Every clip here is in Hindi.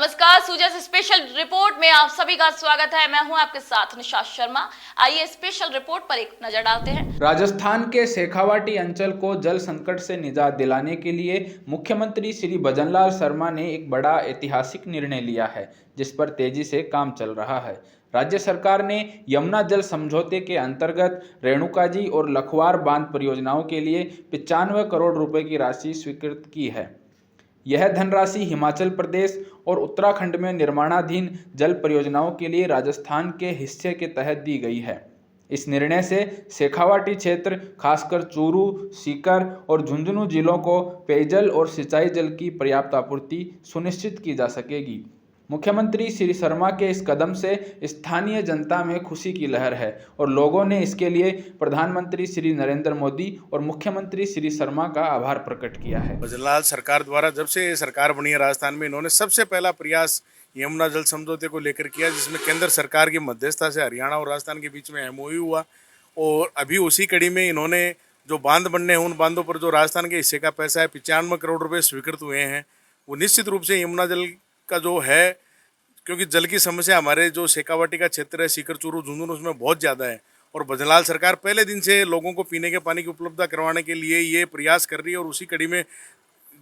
नमस्कार, सूजा से स्पेशल रिपोर्ट में आप सभी का स्वागत है। मैं हूं आपके साथ निशा शर्मा। आइए स्पेशल रिपोर्ट पर एक नजर डालते हैं। राजस्थान के शेखावाटी अंचल को जल संकट से निजात दिलाने के लिए मुख्यमंत्री श्री भजनलाल शर्मा ने एक बड़ा ऐतिहासिक निर्णय लिया है, जिस पर तेजी से काम चल रहा है। राज्य सरकार ने यमुना जल समझौते के अंतर्गत रेणुकाजी और लखवार बांध परियोजनाओं के लिए 95 करोड़ रुपए की राशि स्वीकृत की है। यह धनराशि हिमाचल प्रदेश और उत्तराखंड में निर्माणाधीन जल परियोजनाओं के लिए राजस्थान के हिस्से के तहत दी गई है। इस निर्णय से शेखावाटी क्षेत्र, खासकर चूरू, सीकर और झुंझुनू जिलों को पेयजल और सिंचाई जल की पर्याप्त आपूर्ति सुनिश्चित की जा सकेगी। मुख्यमंत्री श्री शर्मा के इस कदम से स्थानीय जनता में खुशी की लहर है और लोगों ने इसके लिए प्रधानमंत्री श्री नरेंद्र मोदी और मुख्यमंत्री श्री शर्मा का आभार प्रकट किया है। भजनलाल सरकार द्वारा जब से ये सरकार बनी है राजस्थान में, इन्होंने सबसे पहला प्रयास यमुना जल समझौते को लेकर किया, जिसमें केंद्र सरकार की मध्यस्थता से हरियाणा और राजस्थान के बीच में एमओयू हुआ। और अभी उसी कड़ी में इन्होंने जो बांध बनने हैं, उन बांधों पर जो राजस्थान के हिस्से का पैसा है 95 करोड़ रुपये स्वीकृत हुए हैं। वो निश्चित रूप से यमुना जल का जो है, क्योंकि जल की समस्या हमारे जो शेखावाटी का क्षेत्र है, सीकर, चूरू, झुंझुनू, उसमें बहुत ज़्यादा है। और भजनलाल सरकार पहले दिन से लोगों को पीने के पानी की उपलब्धता करवाने के लिए ये प्रयास कर रही है और उसी कड़ी में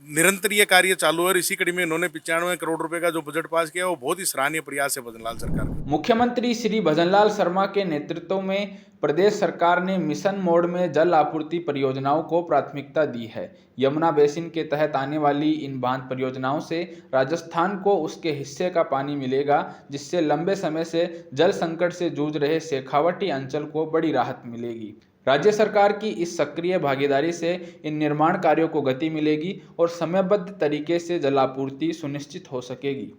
निरंतर ये कार्य चालू है। और इसी कड़ी में इन्होंने 95 करोड़ रुपए का जो बजट पास किया, वो बहुत ही सराहनीय प्रयास है भजनलाल सरकार का। मुख्यमंत्री श्री भजनलाल शर्मा के नेतृत्व में प्रदेश सरकार ने मिशन मोड में जल आपूर्ति परियोजनाओं को प्राथमिकता दी है। यमुना बेसिन के तहत आने वाली इन बांध परियोजनाओं से राजस्थान को उसके हिस्से का पानी मिलेगा, जिससे लंबे समय से जल संकट से जूझ रहे शेखावाटी अंचल को बड़ी राहत मिलेगी। राज्य सरकार की इस सक्रिय भागीदारी से इन निर्माण कार्यों को गति मिलेगी और समयबद्ध तरीके से जलापूर्ति सुनिश्चित हो सकेगी।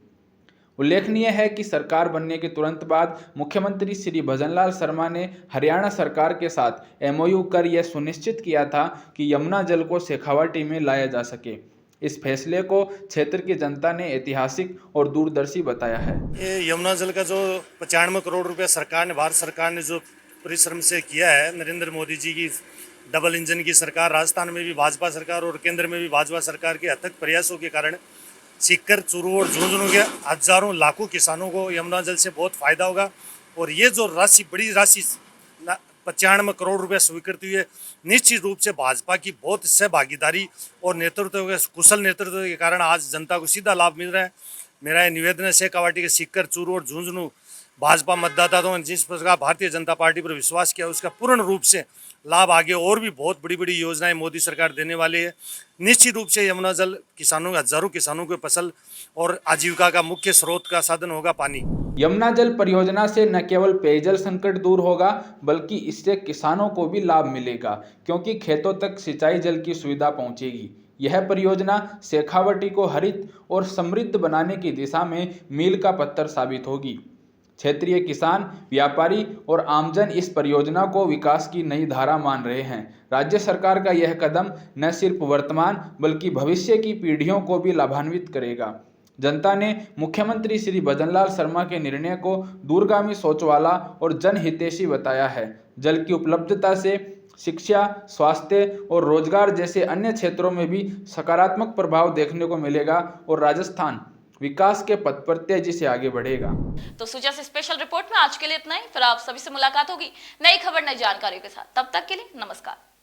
उल्लेखनीय है कि सरकार बनने के तुरंत बाद मुख्यमंत्री श्री भजनलाल शर्मा ने हरियाणा सरकार के साथ एमओयू कर यह सुनिश्चित किया था कि यमुना जल को शेखावाटी में लाया जा सके। इस फैसले को क्षेत्र की जनता ने ऐतिहासिक और दूरदर्शी बताया है। ये यमुना जल का जो 95 करोड़ रुपया सरकार ने, भारत सरकार ने जो परिश्रम से किया है, नरेंद्र मोदी जी की डबल इंजन की सरकार, राजस्थान में भी भाजपा सरकार और केंद्र में भी भाजपा सरकार के अथक प्रयासों के कारण सीकर, चूरू और झुंझुनू के हजारों लाखों किसानों को यमुना जल से बहुत फायदा होगा। और ये जो राशि, बड़ी राशि 95 करोड़ रुपया स्वीकृत हुई है, निश्चित रूप से भाजपा की बहुत सहभागीदारी और नेतृत्व के कुशल नेतृत्व के कारण आज जनता को सीधा लाभ मिल रहा है। मेरा ये निवेदन है, शेखावाटी के सीकर, चूरू और झुंझुनू भाजपा मतदाताओं ने जिस प्रकार भारतीय जनता पार्टी पर विश्वास किया, उसका पूर्ण रूप से लाभ आगे और भी बहुत बड़ी बड़ी योजनाएं मोदी सरकार देने वाली है। निश्चित रूप से यमुना जल किसानों, हजारों किसानों के फसल और आजीविका का मुख्य स्रोत का साधन होगा पानी। यमुना जल परियोजना से न केवल पेयजल संकट दूर होगा, बल्कि इससे किसानों को भी लाभ मिलेगा, क्योंकि खेतों तक सिंचाई जल की सुविधा पहुंचेगी। यह परियोजना शेखावाटी को हरित और समृद्ध बनाने की दिशा में मील का पत्थर साबित होगी। क्षेत्रीय किसान, व्यापारी और आमजन इस परियोजना को विकास की नई धारा मान रहे हैं। राज्य सरकार का यह कदम न सिर्फ वर्तमान बल्कि भविष्य की पीढ़ियों को भी लाभान्वित करेगा। जनता ने मुख्यमंत्री श्री भजनलाल शर्मा के निर्णय को दूरगामी सोच वाला और जनहितैषी बताया है। जल की उपलब्धता से शिक्षा, स्वास्थ्य और रोजगार जैसे अन्य क्षेत्रों में भी सकारात्मक प्रभाव देखने को मिलेगा और राजस्थान विकास के पथ पर तेजी से आगे बढ़ेगा। तो सूजा से स्पेशल रिपोर्ट में आज के लिए इतना ही। फिर आप सभी से मुलाकात होगी नई खबर, नई जानकारियों के साथ। तब तक के लिए नमस्कार।